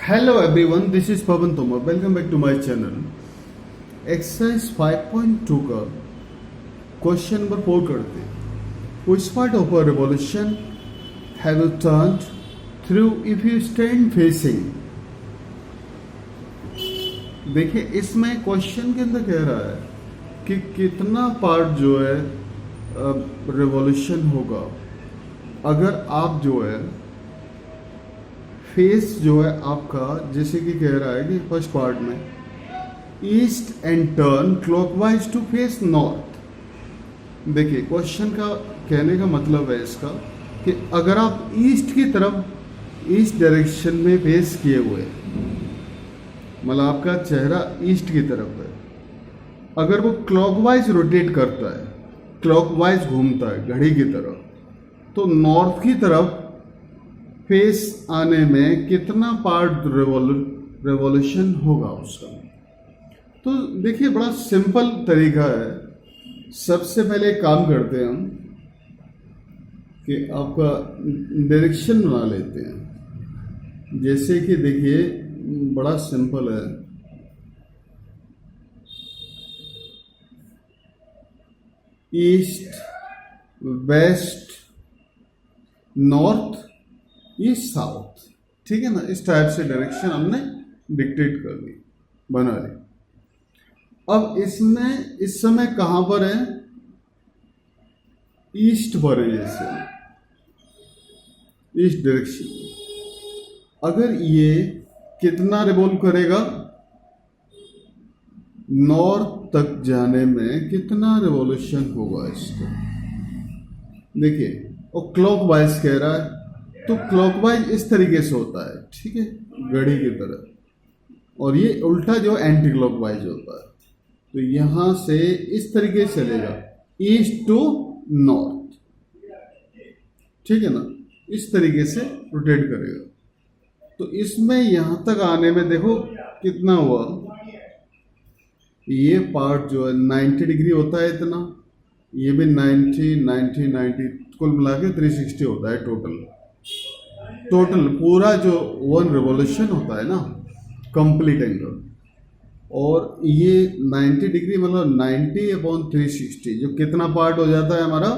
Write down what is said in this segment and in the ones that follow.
Hello everyone, this is Pavan Tomar. Welcome back to my channel. Exercise 5.2 का question number 4 करते हैं. Which part of a revolution have you turned through if you stand facing? देखिए इसमें question के अंदर कह रहा है कि कितना पार्ट जो है रिवॉल्यूशन होगा अगर आप जो है फेस जो है आपका, जैसे कि कह रहा है कि फर्स्ट पार्ट में east and turn clockwise to face north. देखिए क्वेश्चन का कहने का मतलब है इसका कि अगर आप ईस्ट की तरफ, ईस्ट डायरेक्शन में फेस किए हुए, मतलब आपका चेहरा ईस्ट की तरफ है, अगर वो क्लॉकवाइज रोटेट करता है, क्लॉकवाइज घूमता है घड़ी की तरफ, तो नॉर्थ की तरफ फेस आने में कितना पार्ट रेवोल्यूशन होगा उसका. तो देखिए बड़ा सिंपल तरीका है. सबसे पहले काम करते हैं हम कि आपका डायरेक्शन बना लेते हैं. जैसे कि देखिए बड़ा सिंपल है. ईस्ट, वेस्ट, नॉर्थ, ये साउथ. ठीक है ना, इस टाइप से डायरेक्शन हमने डिक्टेट कर ली, बना ली. अब इसमें इस समय कहां पर है? ईस्ट पर है. जैसे ईस्ट डायरेक्शन, अगर ये कितना रिवॉल्व करेगा, नॉर्थ तक जाने में कितना रिवॉल्यूशन होगा इसका. देखिए और क्लॉकवाइज कह रहा है, तो क्लॉकवाइज इस तरीके से होता है, ठीक है, घड़ी की तरह, और ये उल्टा जो एंटी क्लॉकवाइज होता है. तो यहां से इस तरीके से चलेगा ईस्ट टू नॉर्थ. ठीक है ना, इस तरीके से रोटेट करेगा. तो इसमें यहां तक आने में देखो कितना हुआ. ये पार्ट जो है 90 डिग्री होता है इतना, ये भी 90, कुल मिला के 360 होता है टोटल पूरा जो वन रिवॉल्यूशन होता है ना, कंप्लीट एंगल. और ये 90 डिग्री मतलब 90/360, जो कितना पार्ट हो जाता है हमारा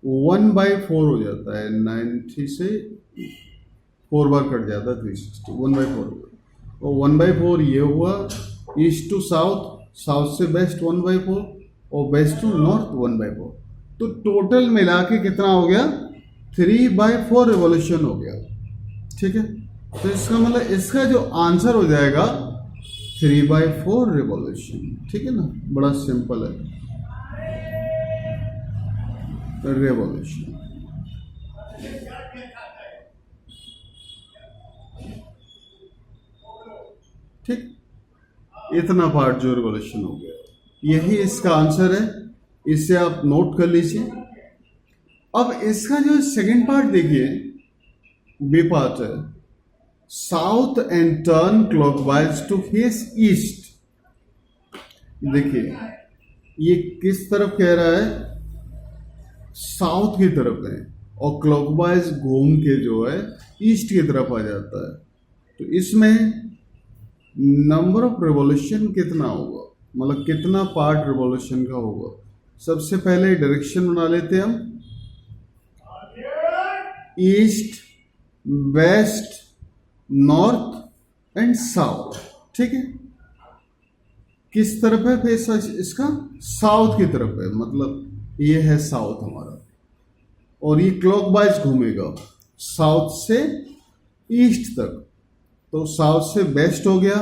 1/4 हो जाता है. 90 से 4 बार कट जाता है 360, 1/4. और 1/4 ये हुआ. ईस्ट टू साउथ, साउथ से वेस्ट 1/4, और वेस्ट टू नॉर्थ 1/4. तो टोटल मिला के कितना हो गया? 3/4 रिवॉल्यूशन हो गया. ठीक है, तो इसका मतलब इसका जो आंसर हो जाएगा 3/4 रिवॉल्यूशन. ठीक है ना, बड़ा सिंपल है रिवॉल्यूशन. ठीक, इतना पार्ट जो रिवॉल्यूशन हो गया, यही इसका आंसर है. इसे आप नोट कर लीजिए. अब इसका जो सेकंड पार्ट देखिए, बी पार्ट है, south and turn clockwise to face east. देखिए ये किस तरफ कह रहा है? साउथ की तरफ है, और क्लॉकवाइज घूम के जो है ईस्ट की तरफ आ जाता है. तो इसमें नंबर ऑफ रिवॉल्यूशन कितना होगा, मतलब कितना पार्ट रिवॉल्यूशन का होगा. सबसे पहले डायरेक्शन बना लेते हैं हम. East, west, north and south. ठीक है, किस तरफ है फेस इसका? साउथ की तरफ है, मतलब ये है साउथ हमारा, और ये क्लॉकवाइज घूमेगा साउथ से ईस्ट तक. तो साउथ से वेस्ट हो गया,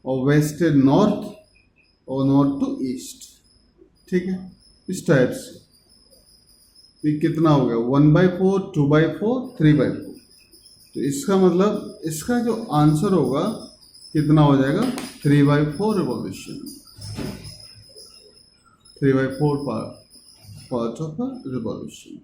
और वेस्ट से नॉर्थ, और नॉर्थ टू ईस्ट. ठीक है, इस टाइप से. तो कितना हो गया? 1/4, 2/4, 3/4. तो इसका मतलब इसका जो आंसर होगा कितना हो जाएगा? 3/4 revolution. 3/4 part of a revolution.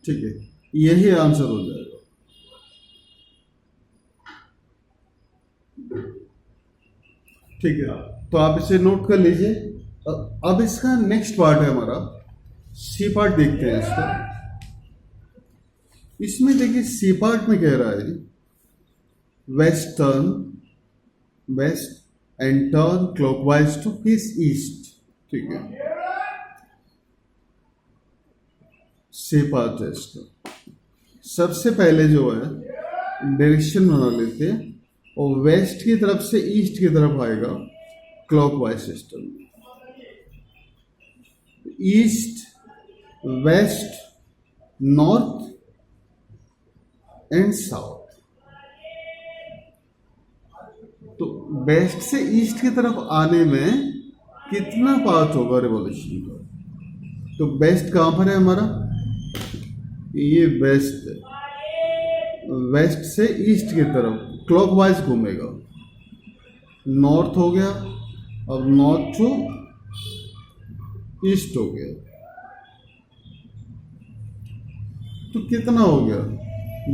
ठीक है, यही आंसर हो जाएगा. ठीक है, तो आप इसे नोट कर लीजिए. अब इसका नेक्स्ट पार्ट है हमारा, सी पार्ट देखते हैं इसका। इसमें देखिए सी पार्ट में कह रहा है west and turn clockwise to face east. ठीक है, सी पार्ट है इसका। सबसे पहले जो है डायरेक्शन बना लेते हैं और वेस्ट की तरफ से ईस्ट की तरफ आएगा clockwise system. East, west, north and south. तो वेस्ट से ईस्ट की तरफ आने में कितना पाथ होगा रिवॉल्यूशन का? तो वेस्ट कहां पर है हमारा? ये वेस्ट है, वेस्ट से ईस्ट की तरफ क्लॉकवाइज घूमेगा। नॉर्थ हो गया, अब नॉर्थ टू ईस्ट हो गया, तो कितना हो गया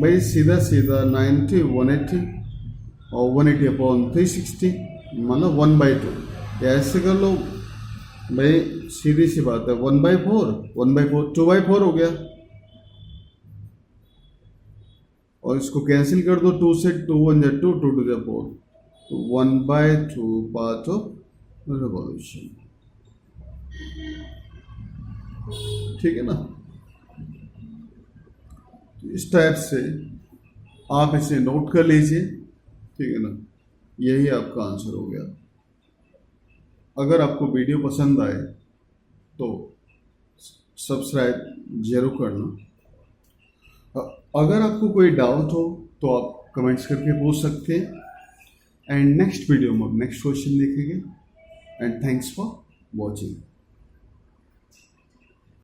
भाई? सीधा सीधा 90, 180 और 180 अपॉन 360 मतलब 1/2। ऐसे कर लो भाई, सीधी सी बात है, 1/4, 1/4, 2/4 हो गया। और इसको कैंसिल कर दो, 2 से 2 1 जा 2, 2 to the 4, 1/2 path of revolution. ठीक है ना? इस टाइप से आप इसे नोट कर लीजिए। ठीक है ना? यही आपका आंसर हो गया। अगर आपको वीडियो पसंद आए तो सब्सक्राइब जरूर करना। अगर आपको कोई डाउट हो तो आप कमेंट्स करके पूछ सकते हैं। एंड नेक्स्ट वीडियो में नेक्स्ट क्वेश्चन देखेंगे। And thanks for watching.